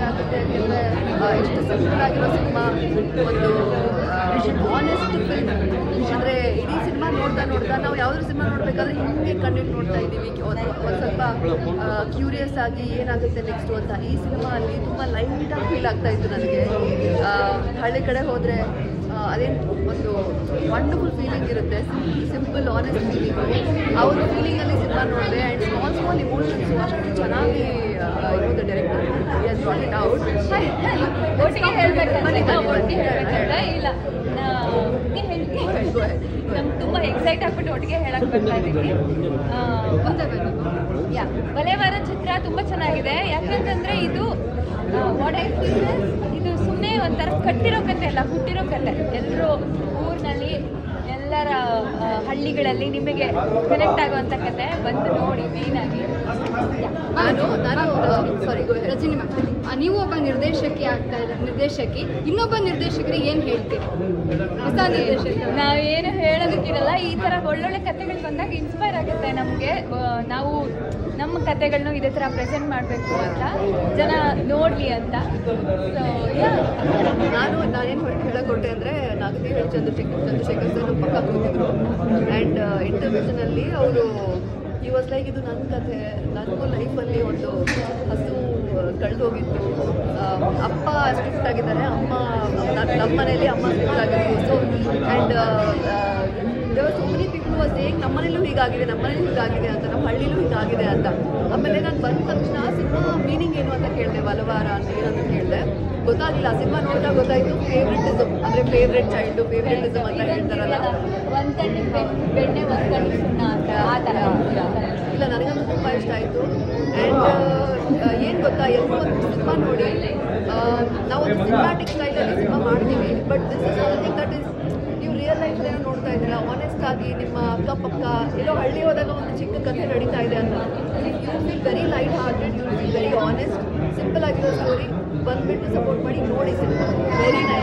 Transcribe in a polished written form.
ಆಗುತ್ತೆ ಯಾಕೆಂದರೆ ಎಷ್ಟು ಸಿಂಪಲ್ ಆಗಿರೋ ಸಿನಿಮಾ, ಒಂದು ಆನೆಸ್ಟ್ ಫಿಲ್ಮ್. ಅಂದರೆ ಇಡೀ ಸಿನಿಮಾ ನೋಡ್ತಾ ನಾವು ಯಾವುದ್ರ ಸಿನಿಮಾ ನೋಡಬೇಕಾದ್ರೆ ಹಿಂಗೆ ಕಣ್ಣಿಟ್ಟು ನೋಡ್ತಾ ಇದ್ದೀವಿ, ಒಂದು ಸ್ವಲ್ಪ ಕ್ಯೂರಿಯಸ್ ಆಗಿ ಏನಾಗುತ್ತೆ ನೆಕ್ಸ್ಟು ಅಂತ. ಈ ಸಿನಿಮಾ ಅಲ್ಲಿ ತುಂಬ ಲೈಟಾಗಿ ಫೀಲ್ ಆಗ್ತಾ ಇತ್ತು ನನಗೆ. ಹಳ್ಳಿ ಕಡೆ ಹೋದರೆ ಅದೇನು ಒಂದು ವಂಡರ್ಫುಲ್ ಫೀಲಿಂಗ್ ಇರುತ್ತೆ, ಸಿಂಪಲ್ ಆನೆಸ್ಟ್ ಫೀಲಿಂಗು. ಅವ್ರ ಫೀಲಿಂಗಲ್ಲಿ ಸಿನಿಮಾ ನೋಡಿದೆ ಆ್ಯಂಡ್ ಸ್ಮಾಲ್ ಇಮೋಷನ್ಸು ಅಷ್ಟು ಚೆನ್ನಾಗಿ ಇರೋದು director has brought it out. ಒಟ್ಟಿಗೆ ಹೇಳ್ಬೇಕಂದ್ರೆ ಇಲ್ಲ ನಮ್ಗೆ ತುಂಬ ಎಕ್ಸೈಟ್ ಆಗ್ಬಿಟ್ಟು ಒಟ್ಟಿಗೆ ಹೇಳಕ್ ಬರ್ತಾ ಇದ್ದೀವಿ. ಬಲೆವಾರ ಚಿತ್ರ ತುಂಬ ಚೆನ್ನಾಗಿದೆ. ಯಾಕಂತಂದರೆ ಇದು ವಾಟ್ ಐ ಫೀಲ್ ಇದು ಸುಮ್ಮನೆ ಒಂಥರ ಕಟ್ಟಿರೋ ಕತೆ ಅಲ್ಲ, ಹುಟ್ಟಿರೋ ಕತೆ. ಎಲ್ಲರೂ ಊರಿನಲ್ಲಿ ಎಲ್ಲರ ಹಳ್ಳಿಗಳಲ್ಲಿ ನಿಮಗೆ ಕನೆಕ್ಟ್ ಆಗುವಂಥ ಕತೆ. ಬಂದು ನೋಡಿ ಮೇಯ್ನಾಗಿ. ರಜನಿ ಮ್ಯಾಮ್, ನೀವು ಒಬ್ಬ ನಿರ್ದೇಶಕಿ ಇನ್ನೊಬ್ಬ ನಿರ್ದೇಶಕರಿಗೆ ಏನು ಹೇಳ್ತೀರಿ? ಹೊಸ ನಿರ್ದೇಶಕ ನಾವೇನು ಹೇಳೋದಕ್ಕಿರಲ್ಲ. ಈ ಥರ ಒಳ್ಳೊಳ್ಳೆ ಕತೆಗಳು ಬಂದಾಗ ಇನ್ಸ್ಪೈರ್ ಆಗುತ್ತೆ ನಮಗೆ. ನಾವು ನಮ್ಮ ಕತೆಗಳನ್ನೂ ಇದೇ ಥರ ಪ್ರೆಸೆಂಟ್ ಮಾಡಬೇಕು ಅಂತ, ಜನ ನೋಡಲಿ ಅಂತ. ನಾನೇನು ಹೇಳಕೊಟ್ಟೆ ಅಂದರೆ, ನಾಗತಿ ಹೇಳಿ ಚಂದ್ರಶೇಖರ್ ಸರ್ ನಮ್ಮ ಪಕ್ಕ ಕೂತಿದ್ರು ಆ್ಯಂಡ್ ಇಂಟರ್ವ್ಯೂಷನಲ್ಲಿ ಅವರು ಈ ವಾಸ್ ಲೈಕ್ ಇದು ನನ್ನ ಕತೆ, ನನಗೂ ಲೈಫಲ್ಲಿ ಒಂದು ಹಸು ಕಳೆದು ಹೋಗಿತ್ತು, ಅಪ್ಪ ಸ್ಟ್ರಿಕ್ಟ್ ಆಗಿದ್ದಾರೆ, ನಮ್ಮ ಮನೆಯಲ್ಲಿ ಅಮ್ಮ ಸ್ಟ್ರಿಕ್ಟ್ ಆಗಿತ್ತು. ಸೊ ಆ್ಯಂಡ್ ದೇವರ್ so many people was saying ನಮ್ಮ ಮನೇಲೂ ಹೀಗಾಗಿದೆ ಅಂತ, ನಮ್ಮ ಹಳ್ಳಿಲೂ ಹೀಗಾಗಿದೆ ಅಂತ. ಆಮೇಲೆ ನಾನು ಬಂದ ತಕ್ಷಣ ಸಿನಿಮಾ ಮೀನಿಂಗ್ ಏನು ಅಂತ ಕೇಳಿದೆ, ಬಲವಾರ ಅಂತ ಏನಂತ ಕೇಳಿದೆ, ಗೊತ್ತಾಗಿಲ್ಲ. ಸಿನಿಮಾ ನೋಡಿದಾಗ ಗೊತ್ತಾಯಿತು ಫೇವ್ರೆಟಿಸಮ್, ಅಂದರೆ ಫೇವ್ರೆಟ್ ಚೈಲ್ಡು ಫೇವ್ರೆಟಿಸಮ್ ಅಂತ ಹೇಳ್ತಾರಲ್ಲ. ಬೆಣ್ಣೆ ಒಂದು ಸುಣ್ಣ ಅಂತ ಆ ಥರ ಇಲ್ಲ, ನನಗಂತೂ ತುಂಬ ಇಷ್ಟ ಆಯಿತು. ಆ್ಯಂಡ್ ಏನು ಗೊತ್ತಾ, ಎಲ್ಲರೂ ಒಂದು ಸಿನಿಮಾ ನೋಡಿ ನಾವೊಂದು ಸಿನಿಮ್ಯಾಟಿಕ್ ಸ್ಟೈಲಲ್ಲಿ ಸಿನಿಮಾ ಮಾಡ್ತೀವಿ, but this is something that is ನೀವು ರಿಯಲ್ ಲೈಫ್ನೇನೋ ನೋಡ್ತಾ ಇದ್ದೀರಾ, ಆನೆಸ್ಟ್ ಆಗಿ ನಿಮ್ಮ ಅಕ್ಕಪಕ್ಕ ಎಲ್ಲೋ ಹಳ್ಳಿ ಹೋದಾಗ ಒಂದು ಚಿಕ್ಕ ಕಥೆ ನಡೀತಾ ಇದೆ ಅಂತ. You feel very light hearted, you feel very honest, simple ಆಗಿರೋ ಸ್ಟೋರಿ. ಬಂದುಬಿಟ್ಟು ಸಪೋರ್ಟ್ ಮಾಡಿ ನೋಡಿ ಸಿನಿಮಾ, ವೆರಿ ನೈಸ್.